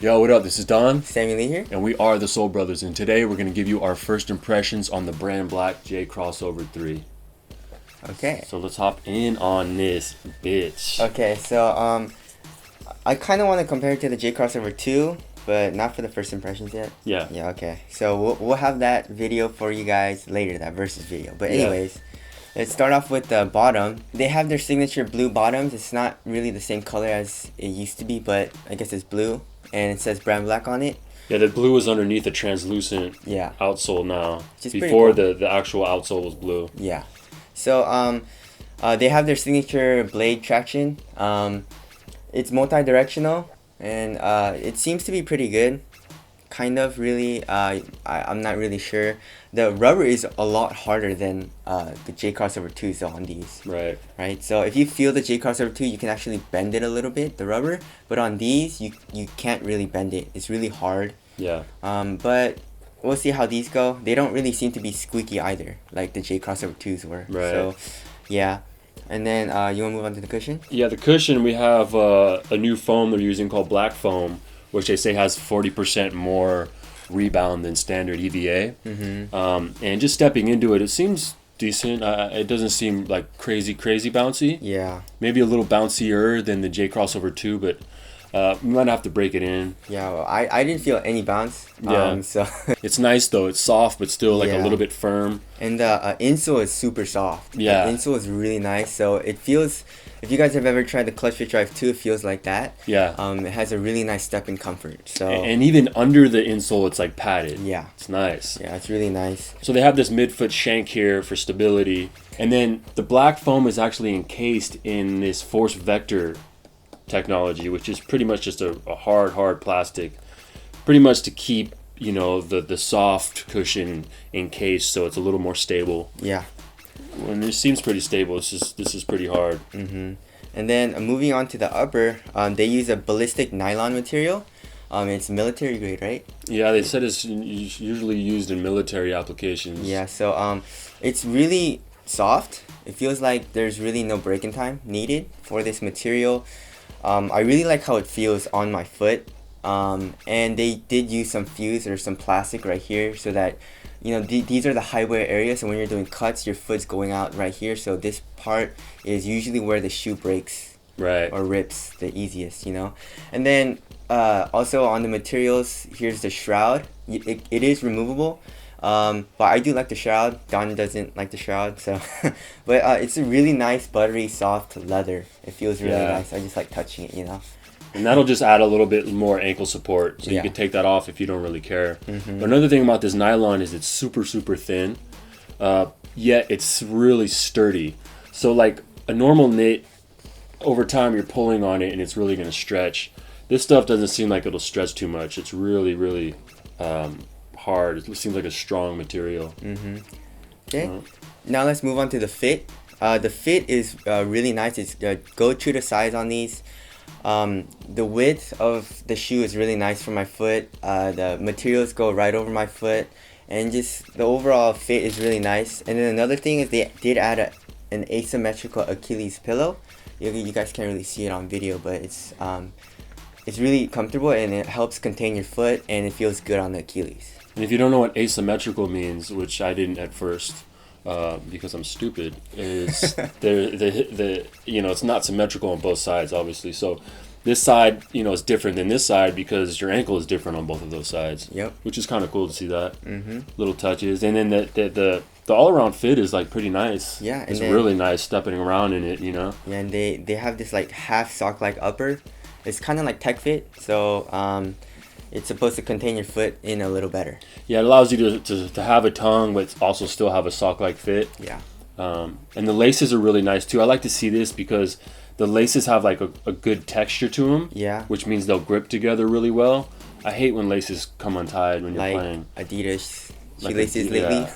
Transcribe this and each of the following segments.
Yo, what up? This is Don. Sammy Lee here. And we are the Soul Brothers, and today we're going to give you our first impressions on the Brandblack J Crossover 3. Okay. So let's hop in on this bitch. Okay, so I kind of want to compare it to the J Crossover 2, but not for the first impressions yet. Yeah. Yeah, okay. So we'll have that video for you guys later, that versus video. But anyways, let's start off with the bottom. They have their signature blue bottoms. It's not really the same color as it used to be, but I guess it's blue. And it says Brandblack on it. Yeah, the blue is underneath a translucent outsole now. Before cool. the actual outsole was blue. Yeah. So they have their signature blade traction. It's multi-directional, and it seems to be pretty good. Kind of, really. I'm not really sure. The rubber is a lot harder than the J Crossover 2s on these. Right. Right. So if you feel the J Crossover 2, you can actually bend it a little bit, the rubber. But on these, you can't really bend it. It's really hard. Yeah. But we'll see how these go. They don't really seem to be squeaky either, like the J Crossover 2s were. Right. So, yeah. And then you want to move on to the cushion? Yeah, the cushion, we have a new foam they're using called Black Foam, which they say has 40% more rebound than standard EVA. And just stepping into it, it seems decent. It doesn't seem like crazy bouncy. Yeah. Maybe a little bouncier than the J Crossover 2, but we might have to break it in. Yeah, well, I didn't feel any bounce. Yeah. So it's nice though. It's soft, but still like a little bit firm. And the insole is super soft. Yeah. The insole is really nice. So it feels, if you guys have ever tried the Clutch Fit Drive 2, it feels like that. Yeah. It has a really nice step-in comfort. So. And even under the insole, it's like padded. Yeah. It's nice. Yeah, it's really nice. So they have this midfoot shank here for stability. And then the Black Foam is actually encased in this force vector technology, which is pretty much just a hard plastic, pretty much to keep, you know, the soft cushion encased so it's a little more stable. Yeah. And it seems pretty stable. This is pretty hard. And then moving on to the upper, they use a ballistic nylon material. It's military grade, right? Yeah, they said it's usually used in military applications. Yeah, so it's really soft. It feels like there's really no break-in time needed for this material. I really like how it feels on my foot. And they did use some fuse or some plastic right here so that, you know, these are the high wear areas. So when you're doing cuts, your foot's going out right here. So this part is usually where the shoe breaks, right, or rips the easiest, you know. And then also on the materials, here's the shroud. It is removable. But I do like the shroud. Don doesn't like the shroud, so but it's a really nice buttery soft leather. It feels really nice. I just like touching it, you know. And that'll just add a little bit more ankle support, so you can take that off if you don't really care. But another thing about this nylon is it's super thin, yet it's really sturdy. So like a normal knit, over time you're pulling on it and it's really going to stretch. This stuff doesn't seem like it'll stretch too much. It's really hard. It seems like a strong material. Okay, now let's move on to the fit. The fit is really nice. It's go true to size on these. The width of the shoe is really nice for my foot. The materials go right over my foot, and just the overall fit is really nice. And then another thing is they did add an asymmetrical Achilles pillow. You guys can't really see it on video, but it's really comfortable and it helps contain your foot and it feels good on the Achilles. And if you don't know what asymmetrical means, which I didn't at first, because I'm stupid, is the you know, it's not symmetrical on both sides, obviously. So this side, you know, is different than this side because your ankle is different on both of those sides. Yep. Which is kind of cool to see that. Little touches, and then the all around fit is like pretty nice. Yeah, and it's then, really nice stepping around in it, you know. Yeah, and they have this like half sock like upper. It's kind of like tech fit, so it's supposed to contain your foot in a little better. Yeah, it allows you to have a tongue, but also still have a sock-like fit. Yeah. And the laces are really nice, too. I like to see this because the laces have, like, a good texture to them. Yeah. Which means they'll grip together really well. I hate when laces come untied when you're playing. Adidas Like shoelaces lately.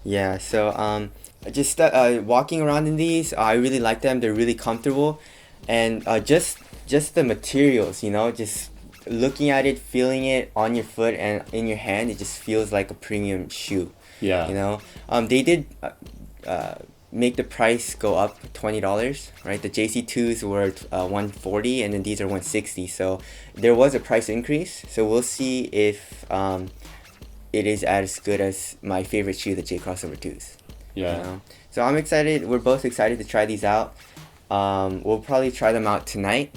Yeah, so just walking around in these, I really like them. They're really comfortable. And just the materials, you know, just looking at it, feeling it on your foot and in your hand, it just feels like a premium shoe. Yeah. You know, they did make the price go up $20, right? The JC2s were $140, and then these are $160. So there was a price increase. So we'll see if it is as good as my favorite shoe, the J Crossover 2s. Yeah. You know? So I'm excited. We're both excited to try these out. We'll probably try them out tonight.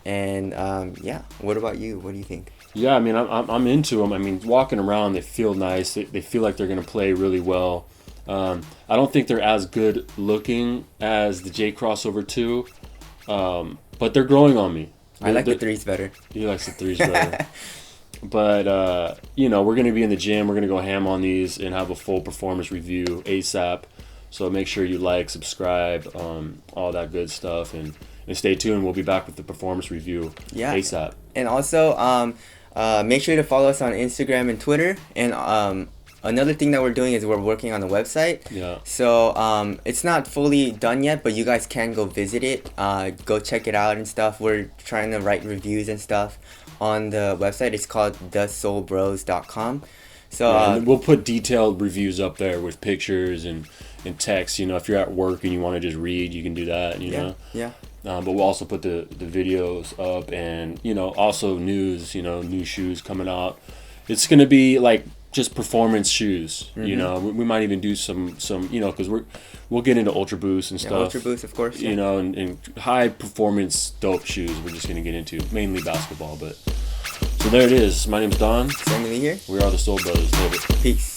And yeah, what about you? What do you think? Yeah, I mean, I'm into them. I mean, walking around, they feel nice. They feel like they're going to play really well. I don't think they're as good looking as the J Crossover 2, but they're growing on me. I like the 3s better. He likes the 3s better. But, you know, we're going to be in the gym. We're going to go ham on these and have a full performance review ASAP. So make sure you like, subscribe, all that good stuff. And stay tuned. We'll be back with the performance review ASAP. And also, make sure to follow us on Instagram and Twitter. And another thing that we're doing is we're working on the website. Yeah. So it's not fully done yet, but you guys can go visit it. Go check it out and stuff. We're trying to write reviews and stuff on the website. It's called thesoulbros.com. So and we'll put detailed reviews up there with pictures and text. You know, if you're at work and you want to just read, you can do that. You know. Yeah. But we'll also put the videos up, and you know, also news. You know, new shoes coming out. It's gonna be like just performance shoes. Mm-hmm. You know, we might even do some you know, because we'll get into Ultra Boost and stuff. Ultra Boost, of course. You know, and high performance dope shoes. We're just gonna get into mainly basketball, but so there it is. My name's Don. Sammy Lee here. We are the Soul Brothers. Love it. Peace.